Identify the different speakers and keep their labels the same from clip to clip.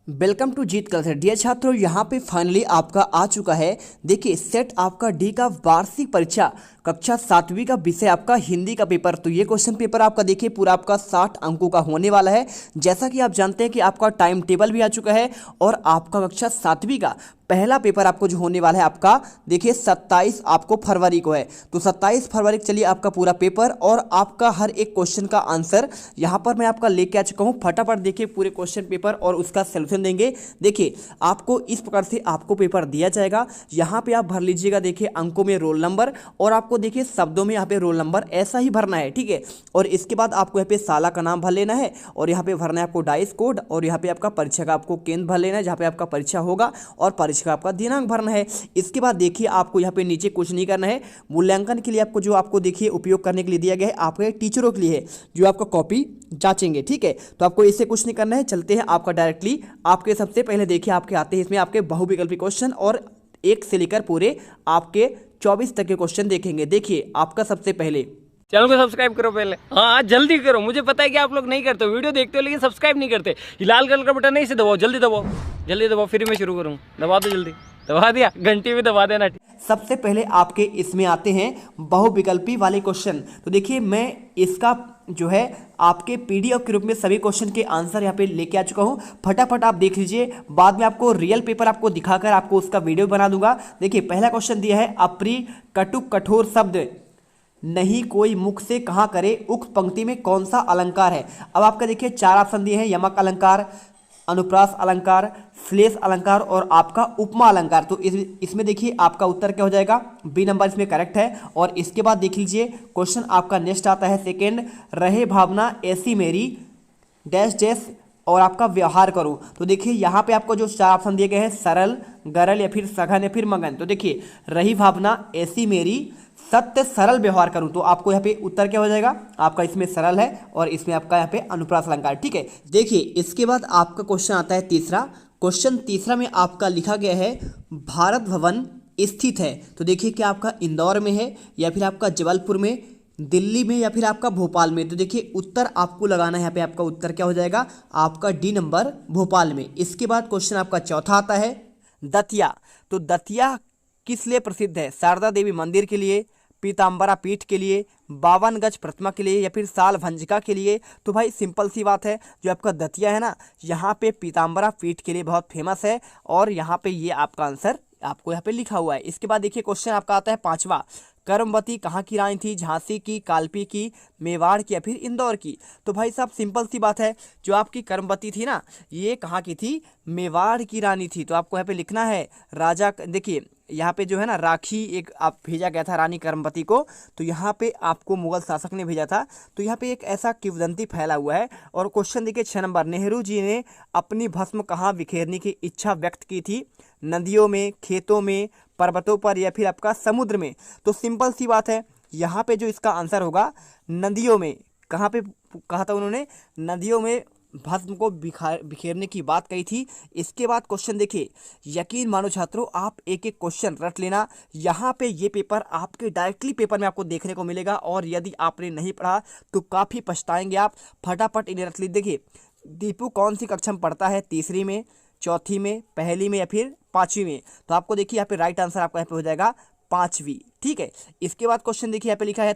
Speaker 1: Welcome to Jeet classes. Dear छात्रों, यहाँ पे फाइनली आपका आ चुका है। देखिए, सेट आपका डी का वार्षिक परीक्षा कक्षा 7वीं का विषय आपका हिंदी का पेपर। तो ये क्वेश्चन पेपर आपका देखिए पूरा आपका 60 अंकों का होने वाला है। जैसा कि आप जानते हैं कि आपका टाइम टेबल भी आ चुका है और आपका कक्षा 7वीं का पहला पेपर आपको जो होने वाला है आपका देखिए 27 आपको फरवरी को है। तो 27 फरवरी को चलिए आपका पूरा पेपर और आपका हर एक क्वेश्चन का आंसर यहाँ पर मैं आपका लेके आ चुका हूँ। फटाफट देखिए पूरे क्वेश्चन पेपर और उसका सोल्यूशन देंगे। देखिए आपको इस प्रकार से आपको पेपर दिया जाएगा। यहाँ पे आप भर लीजिएगा देखिए अंकों में रोल नंबर और आपको देखिए शब्दों में यहाँ पे रोल नंबर ऐसा ही भरना है, ठीक है। और इसके बाद आपको यहाँ पे साला का नाम भर लेना है और यहाँ पे भरना है आपको डाइस कोड और यहाँ पे आपका परीक्षा का आपको केंद्र भर लेना है जहाँ पे आपका परीक्षा होगा और परीक्षा का आपका दिनांक भरना है। इसके बाद देखिए आपको यहाँ पे नीचे कुछ नहीं करना है। मूल्यांकन के लिए आपको जो आपको देखिए उपयोग करने के लिए दिया गया है आपके टीचरों के लिए है जो आपका कॉपी जांचेंगे, ठीक है। तो आपको इससे कुछ नहीं करना है। चलते हैं आपका डायरेक्टली आपके सबसे पहले देखिए आपके आते हैं इसमें आपके बहुविकल्पी क्वेश्चन और 1 से लेकर पूरे आपके 24 तक के क्वेश्चन देखेंगे। देखिए आपका सबसे पहले
Speaker 2: चैनल को सब्सक्राइब करो पहले। हाँ जल्दी करो, मुझे पता है कि आप लोग नहीं करते हो, वीडियो देखते हो लेकिन सब्सक्राइब नहीं करते। ये लाल कलर का बटन है, इसे दबाओ, जल्दी दबाओ, जल्दी दबाओ, फिर मैं शुरू करूँ। दबा दो, जल्दी दबा दिया, घंटी भी दबा देना।
Speaker 1: सबसे पहले आपके इसमें आते हैं बहुविकल्पी वाले क्वेश्चन। तो देखिए मैं इसका जो है आपके पीडीएफ के रूप में सभी क्वेश्चन के आंसर यहाँ पे लेके आ चुका हूँ। फटाफट आप देख लीजिए, बाद में आपको रियल पेपर आपको दिखाकर आपको उसका वीडियो बना दूंगा। देखिए पहला क्वेश्चन दिया है अप्रिय कटुक कठोर शब्द नहीं कोई मुख से कहाँ करे, उक्त पंक्ति में कौन सा अलंकार है। अब आपका देखिए 4 ऑप्शन दिए हैं, यमक अलंकार, अनुप्रास अलंकार, श्लेष अलंकार और आपका उपमा अलंकार। तो इसमें देखिए आपका उत्तर क्या हो जाएगा, बी नंबर इसमें करेक्ट है। और इसके बाद देख लीजिए क्वेश्चन आपका नेक्स्ट आता है सेकेंड, रहे भावना ऐसी मेरी डैश डैश और आपका व्यवहार करूं। तो देखिए यहाँ पे आपको जो 4 ऑप्शन दिए गए हैं सरल, गरल या फिर सघन या फिर मगन। तो देखिए रही भावना ऐसी मेरी सत्य सरल व्यवहार करूं, तो आपको यहाँ पे उत्तर क्या हो जाएगा, आपका इसमें सरल है और इसमें आपका यहाँ पे अनुप्रास अलंकार, ठीक है। देखिए इसके बाद आपका क्वेश्चन आता है तीसरा। क्वेश्चन तीसरा में आपका लिखा गया है भारत भवन स्थित है। तो देखिए क्या आपका इंदौर में है या फिर आपका जबलपुर में, दिल्ली में या फिर आपका भोपाल में। तो देखिए उत्तर आपको लगाना है, यहाँ पे आपका उत्तर क्या हो जाएगा, आपका डी नंबर भोपाल में। इसके बाद क्वेश्चन आपका चौथा आता है दतिया। तो दतिया किस लिए प्रसिद्ध है, शारदा देवी मंदिर के लिए, पीताम्बरा पीठ के लिए, 52 गज प्रतिमा के लिए या फिर साल भंजिका के लिए। तो भाई सिंपल सी बात है, जो आपका दतिया है ना यहाँ पे पीताम्बरा पीठ के लिए बहुत फेमस है और यहाँ पे ये आपका आंसर आपको यहाँ पे लिखा हुआ है। इसके बाद देखिए क्वेश्चन आपका आता है पांचवा, कर्मवती कहाँ की रानी थी, झांसी की, कालपी की, मेवाड़ की या फिर इंदौर की। तो भाई साहब सिंपल सी बात है, जो आपकी कर्मवती थी ना ये कहाँ की थी, मेवाड़ की रानी थी। तो आपको यहाँ पे लिखना है राजा, देखिए यहाँ पे जो है ना राखी एक आप भेजा गया था रानी कर्मवती को, तो यहाँ पे आपको मुगल शासक ने भेजा था। तो यहाँ पे एक ऐसा किंवदंती फैला हुआ है। और क्वेश्चन देखिए 6 नंबर, नेहरू जी ने अपनी भस्म कहाँ बिखेरने की इच्छा व्यक्त की थी, नदियों में, खेतों में, पर्वतों पर या फिर आपका समुद्र में। तो सिंपल सी बात है, यहाँ पे जो इसका आंसर होगा नदियों में। कहाँ पे कहा था उन्होंने, नदियों में भस्म को बिखेरने की बात कही थी। इसके बाद क्वेश्चन देखिए, यकीन मानो छात्रों आप एक एक क्वेश्चन रट लेना। यहाँ पे ये पेपर आपके डायरेक्टली पेपर में आपको देखने को मिलेगा और यदि आपने नहीं पढ़ा तो काफ़ी पछताएंगे आप। फटाफट इन्हें रट लीजिए। देखिए दीपू कौन सी कक्षा में पढ़ता है, तीसरी में, चौथी में, पहली में या फिर 5वीं में। तो आपको देखिए यहाँ पे राइट आंसर आपका यहाँ पे हो जाएगा 5वीं, ठीक है। इसके बाद क्वेश्चन देखिए यहाँ पे लिखा है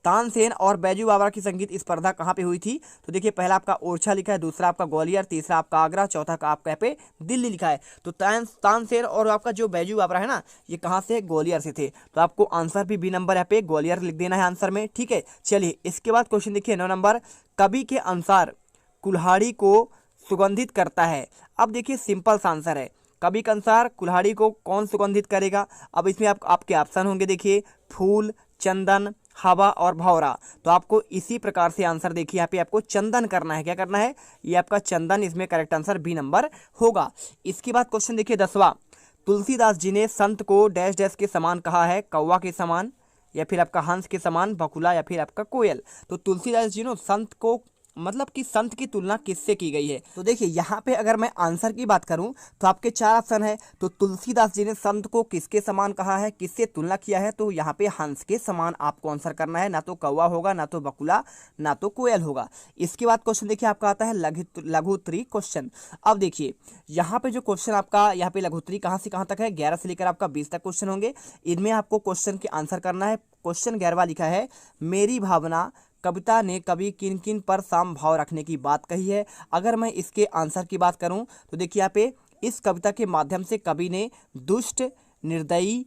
Speaker 1: तानसेन और बैजू बावरा की संगीत स्पर्धा कहाँ पे हुई थी। तो देखिए पहला आपका ओरछा लिखा है, दूसरा आपका ग्वालियर, तीसरा आपका आगरा, चौथा का आपका यहाँ पे दिल्ली लिखा है। तो तानसेन और आपका जो बैजू बावरा है ना ये कहाँ से, ग्वालियर से थे। तो आपको आंसर भी बी नंबर यहाँ पे ग्वालियर लिख देना है आंसर में, ठीक है। चलिए इसके बाद क्वेश्चन देखिए 9 नंबर, कवि के अनुसार कुल्हाड़ी को सुगंधित करता है। अब देखिए सिंपल सा आंसर है, कवि के अनुसार कुल्हाड़ी को कौन सुगंधित करेगा। अब इसमें आपके ऑप्शन होंगे देखिए फूल, चंदन, हवा और भौरा। तो आपको इसी प्रकार से आंसर देखिए यहाँ पे आपको चंदन करना है। क्या करना है, ये आपका चंदन, इसमें करेक्ट आंसर बी नंबर होगा। इसके बाद क्वेश्चन देखिए 10वां, तुलसीदास जी ने संत को डैश डैश के समान कहा है, कौवा के समान या फिर आपका हंस के समान, बकुला या फिर आपका कोयल। तो तुलसीदास जी ने संत को मतलब कि संत की तुलना किससे की गई है। तो देखिए यहाँ पे अगर मैं आंसर की बात करूं तो आपके 4 ऑप्शन है। तो तुलसीदास जी ने संत को किसके समान कहा है, किससे तुलना किया है, तो यहाँ पे हंस के समान आपको आंसर करना है। ना तो कौवा होगा, ना तो बकुला, ना तो कोयल होगा। इसके बाद क्वेश्चन देखिए आपका आता है लघुत्तरी क्वेश्चन। अब देखिए यहाँ पे जो क्वेश्चन आपका यहाँ पे लघुत्तरी कहाँ से कहाँ तक है, 11 से लेकर आपका 20 तक क्वेश्चन होंगे। इनमें आपको क्वेश्चन के आंसर करना है। क्वेश्चन 11वां लिखा है, मेरी भावना कविता ने कभी किन किन पर साम भाव रखने की बात कही है। अगर मैं इसके आंसर की बात करूं तो देखिए यहाँ पे इस कविता के माध्यम से कवि ने दुष्ट, निर्दयी,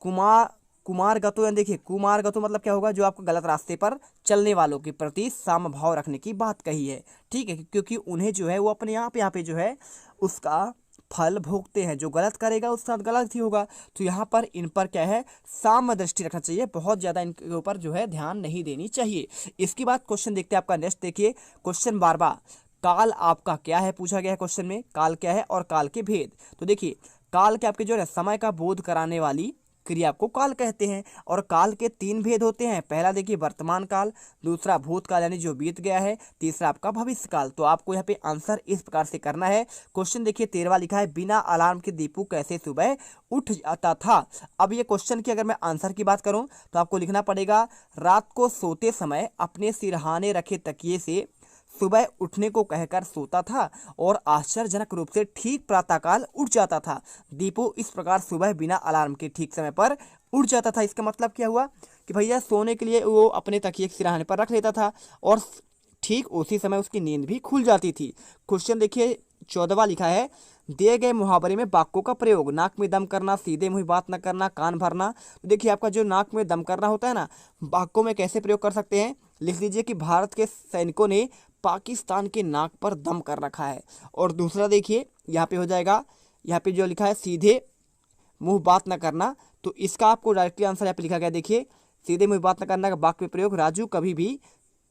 Speaker 1: कुमारगतो, यानी देखिए कुमारगतो मतलब क्या होगा, जो आपको गलत रास्ते पर चलने वालों के प्रति साम भाव रखने की बात कही है। ठीक है, क्योंकि उन्हें जो है वो अपने यहाँ पे जो है उसका फल भोगते हैं। जो गलत करेगा उसके साथ गलत ही होगा। तो यहाँ पर इन पर क्या है, साम्य दृष्टि रखना चाहिए, बहुत ज़्यादा इनके ऊपर जो है ध्यान नहीं देनी चाहिए। इसके बाद क्वेश्चन देखते हैं आपका नेक्स्ट। देखिए क्वेश्चन 12वां, काल आपका क्या है पूछा गया है क्वेश्चन में। काल क्या है और काल के भेद। तो देखिए काल के आपके जो है समय का बोध कराने वाली क्रिया को काल कहते हैं। और काल के 3 भेद होते हैं। पहला देखिए वर्तमान काल, दूसरा भूतकाल यानी जो बीत गया है, तीसरा आपका भविष्य काल। तो आपको यहाँ पे आंसर इस प्रकार से करना है। क्वेश्चन देखिए 13वां लिखा है, बिना अलार्म के दीपू कैसे सुबह उठ जाता था। अब ये क्वेश्चन की अगर मैं आंसर की बात करूं तो आपको लिखना पड़ेगा, रात को सोते समय अपने सिरहाने रखे तकिए से सुबह उठने को कहकर सोता था और आश्चर्यजनक रूप से ठीक प्रातःकाल उठ जाता था। दीपू इस प्रकार सुबह बिना अलार्म के ठीक समय पर उठ जाता था। इसका मतलब क्या हुआ कि भैया सोने के लिए वो अपने तकिए सिरहाने पर रख लेता था और ठीक उसी समय उसकी नींद भी खुल जाती थी। क्वेश्चन देखिए 14वां लिखा है, दिए गए मुहावरे में वाक्यों का प्रयोग। नाक में दम करना, सीधे मुंह बात न करना, कान भरना। तो देखिए आपका जो नाक में दम करना होता है ना, वाक्यों में कैसे प्रयोग कर सकते हैं। लिख लीजिए कि भारत के सैनिकों ने पाकिस्तान के नाक पर दम कर रखा है। और दूसरा देखिए यहाँ पे हो जाएगा, यहाँ पे जो लिखा है सीधे मुंह बात न करना, तो इसका आपको डायरेक्टली आंसर यहाँ पे लिखा गया। देखिए सीधे मुंह बात न करना का वाक्य प्रयोग, राजू कभी भी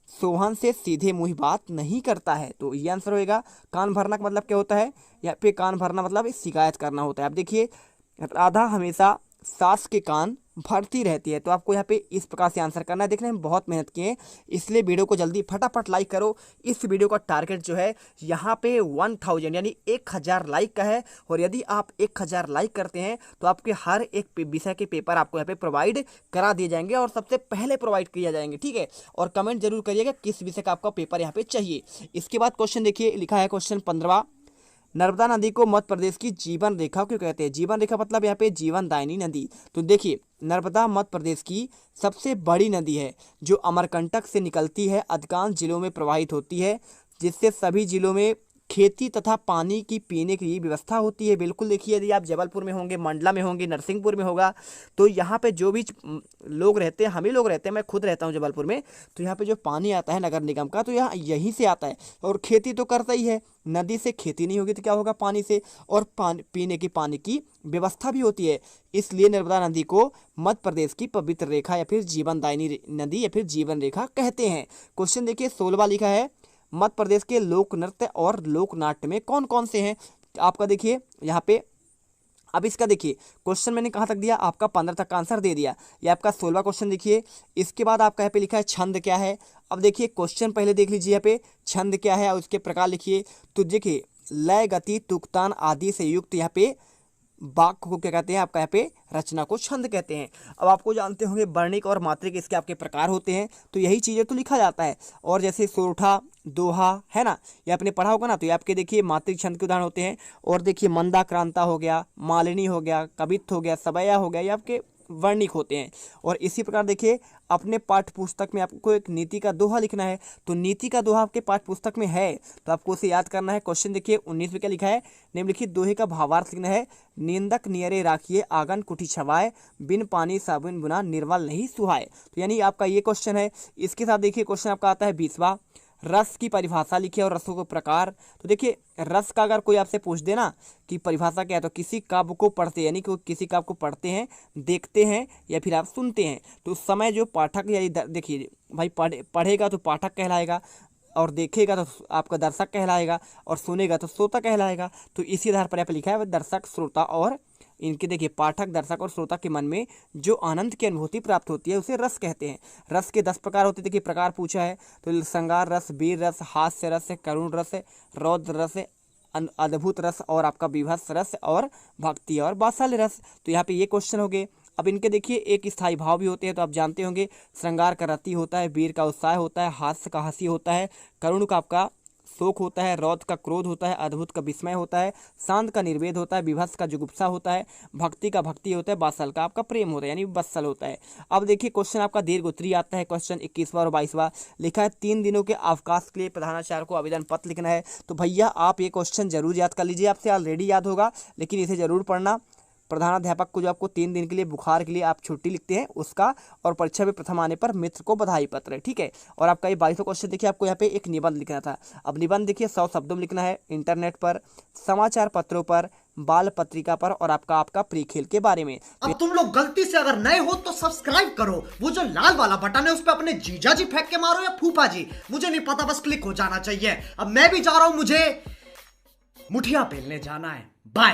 Speaker 1: सोहन से सीधे मुंह बात नहीं करता है। तो ये आंसर होएगा। कान भरना का मतलब क्या होता है, यहाँ पे कान भरना मतलब शिकायत करना होता है। अब देखिए राधा हमेशा सास के कान भरती रहती है। तो आपको यहाँ पे इस प्रकार से आंसर करना है। देखने में बहुत मेहनत किए, इसलिए वीडियो को जल्दी फटाफट लाइक करो। इस वीडियो का टारगेट जो है यहाँ पे 1000 यानी 1000 लाइक का है। और यदि आप 1000 लाइक करते हैं तो आपके हर एक विषय के पेपर आपको यहाँ पे प्रोवाइड करा दिए जाएंगे और सबसे पहले प्रोवाइड किया जाएंगे। ठीक है, और कमेंट जरूर करिएगा किस विषय का आपका पेपर यहाँ पे चाहिए। इसके बाद क्वेश्चन देखिए लिखा है क्वेश्चन 15वां, नर्मदा नदी को मध्य प्रदेश की जीवन रेखा क्यों कहते हैं। जीवन रेखा मतलब यहाँ पे जीवनदायिनी नदी। तो देखिए नर्मदा मध्य प्रदेश की सबसे बड़ी नदी है जो अमरकंटक से निकलती है, अधिकांश जिलों में प्रवाहित होती है, जिससे सभी जिलों में खेती तथा पानी की पीने की व्यवस्था होती है। बिल्कुल देखिए यदि आप जबलपुर में होंगे, मंडला में होंगे, नरसिंहपुर में होगा, तो यहाँ पे जो भी लोग रहते हैं, हम ही लोग रहते हैं, मैं खुद रहता हूँ जबलपुर में, तो यहाँ पे जो पानी आता है नगर निगम का, तो यहाँ यहीं से आता है। और खेती तो करता ही है, नदी से खेती नहीं होगी तो क्या होगा, पानी से। और पीने की पानी की व्यवस्था भी होती है। इसलिए नर्मदा नदी को मध्य प्रदेश की पवित्र रेखा या फिर जीवनदायिनी नदी या फिर जीवन रेखा कहते हैं। क्वेश्चन देखिए 16वां लिखा है, मध्य प्रदेश के लोक नृत्य और लोक नाट्य में कौन कौन से हैं। आपका देखिए यहाँ पे, अब इसका देखिए क्वेश्चन मैंने कहाँ तक दिया, आपका 15 तक का आंसर दे दिया। ये आपका 16वां क्वेश्चन देखिए। इसके बाद आपका यहाँ पे लिखा है छंद क्या है। अब देखिए क्वेश्चन पहले देख लीजिए यहाँ पे छंद क्या है और उसके प्रकार लिखिए। तो देखिए लय, गति, तुकतान आदि से युक्त यहाँ पे वाक्य को क्या कहते हैं, आपका यहाँ पे रचना को छंद कहते हैं। अब आपको जानते होंगे वर्णिक और मात्रिक इसके आपके प्रकार होते हैं, तो यही चीज़ें तो लिखा जाता है। और जैसे सोरठा, दोहा है ना, ये आपने पढ़ा होगा ना, तो ये आपके देखिए मात्रिक छंद के उदाहरण होते हैं। और देखिए मंदाक्रांता हो गया, मालिनी हो गया, कवित्त हो गया, सबया हो गया, ये आपके वर्णिक होते हैं। और इसी प्रकार देखिए अपने पाठ्य पुस्तक में आपको एक नीति का दोहा लिखना है, तो नीति का दोहा आपके पाठ्य पुस्तक में है, तो आपको उसे याद करना है। क्वेश्चन देखिए 19 में क्या लिखा है, निम्नलिखित दोहे का भावार्थ लिखना है। निंदक नियरे राखिए, आंगन कुटी छवाए, बिन पानी साबुन बुना, निर्मल नहीं सुहाए। तो यानी आपका ये क्वेश्चन है। इसके साथ देखिए क्वेश्चन आपका आता है 20वां, रस की परिभाषा लिखिए और रसों के प्रकार। तो देखिए रस का अगर कोई आपसे पूछ देना कि परिभाषा क्या है, तो किसी काव्य को पढ़ते यानी कि किसी काव्य को पढ़ते हैं, देखते हैं या फिर आप सुनते हैं, तो उस समय जो पाठक या देखिए भाई पढ़ेगा तो पाठक कहलाएगा, और देखेगा तो आपका दर्शक कहलाएगा, और सुनेगा तो श्रोता कहलाएगा। तो इसी आधार पर यहाँ पे लिखा है दर्शक, श्रोता और इनके देखिए पाठक, दर्शक और श्रोता के मन में जो आनंद की अनुभूति प्राप्त होती है उसे रस कहते हैं। रस के 10 प्रकार होते हैं। देखिए प्रकार पूछा है तो श्रृंगार रस, वीर रस, हास्य रस, करुण रस, रौद्र रस, अद्भुत रस और आपका विभत्स रस और भक्ति और वात्सल्य रस। तो यहाँ पे ये क्वेश्चन हो गए। अब इनके देखिए एक स्थायी भाव भी होते हैं, तो आप जानते होंगे श्रृंगार का रति होता है, वीर का उत्साह होता है, हास्य का हंसी होता है, करुण का आपका शोक होता है, रौद्र का क्रोध होता है, अद्भुत का विस्मय होता है, शांत का निर्वेद होता है, विभत्स का जुगुप्सा होता है, भक्ति का भक्ति होता है, वात्सल का आपका प्रेम होता है यानी वत्सल होता है। अब देखिए क्वेश्चन आपका दीर्घ उत्तरीय आता है। क्वेश्चन 21वां और 22वां लिखा है 3 दिनों के अवकाश के लिए प्रधानाचार्य को आवेदन पत्र लिखना है। तो भैया आप ये क्वेश्चन जरूर याद कर लीजिए, आपसे ऑलरेडी याद होगा लेकिन इसे जरूर पढ़ना। प्रधानाध्यापक को जो आपको 3 दिन के लिए बुखार के लिए आप छुट्टी लिखते हैं उसका, और परीक्षा में प्रथम आने पर मित्र को बधाई पत्र, ठीक है। और आपका ये 22वां क्वेश्चन देखिए, आपको यहाँ पे एक निबंध लिखना था। अब निबंध देखिए 100 शब्दों में लिखना है, इंटरनेट पर, समाचार पत्रों पर, बाल पत्रिका पर और आपका प्री खेल के बारे में।
Speaker 3: अब तुम लोग गलती से अगर नए हो तो सब्सक्राइब करो, वो जो लाल वाला बटन है उस पर अपने जीजा जी फेंक के मारो या फूफा जी, मुझे नहीं पता, बस क्लिक हो जाना चाहिए। अब मैं भी जा रहा हूं, मुझे मुठिया पेलने जाना है। बाय।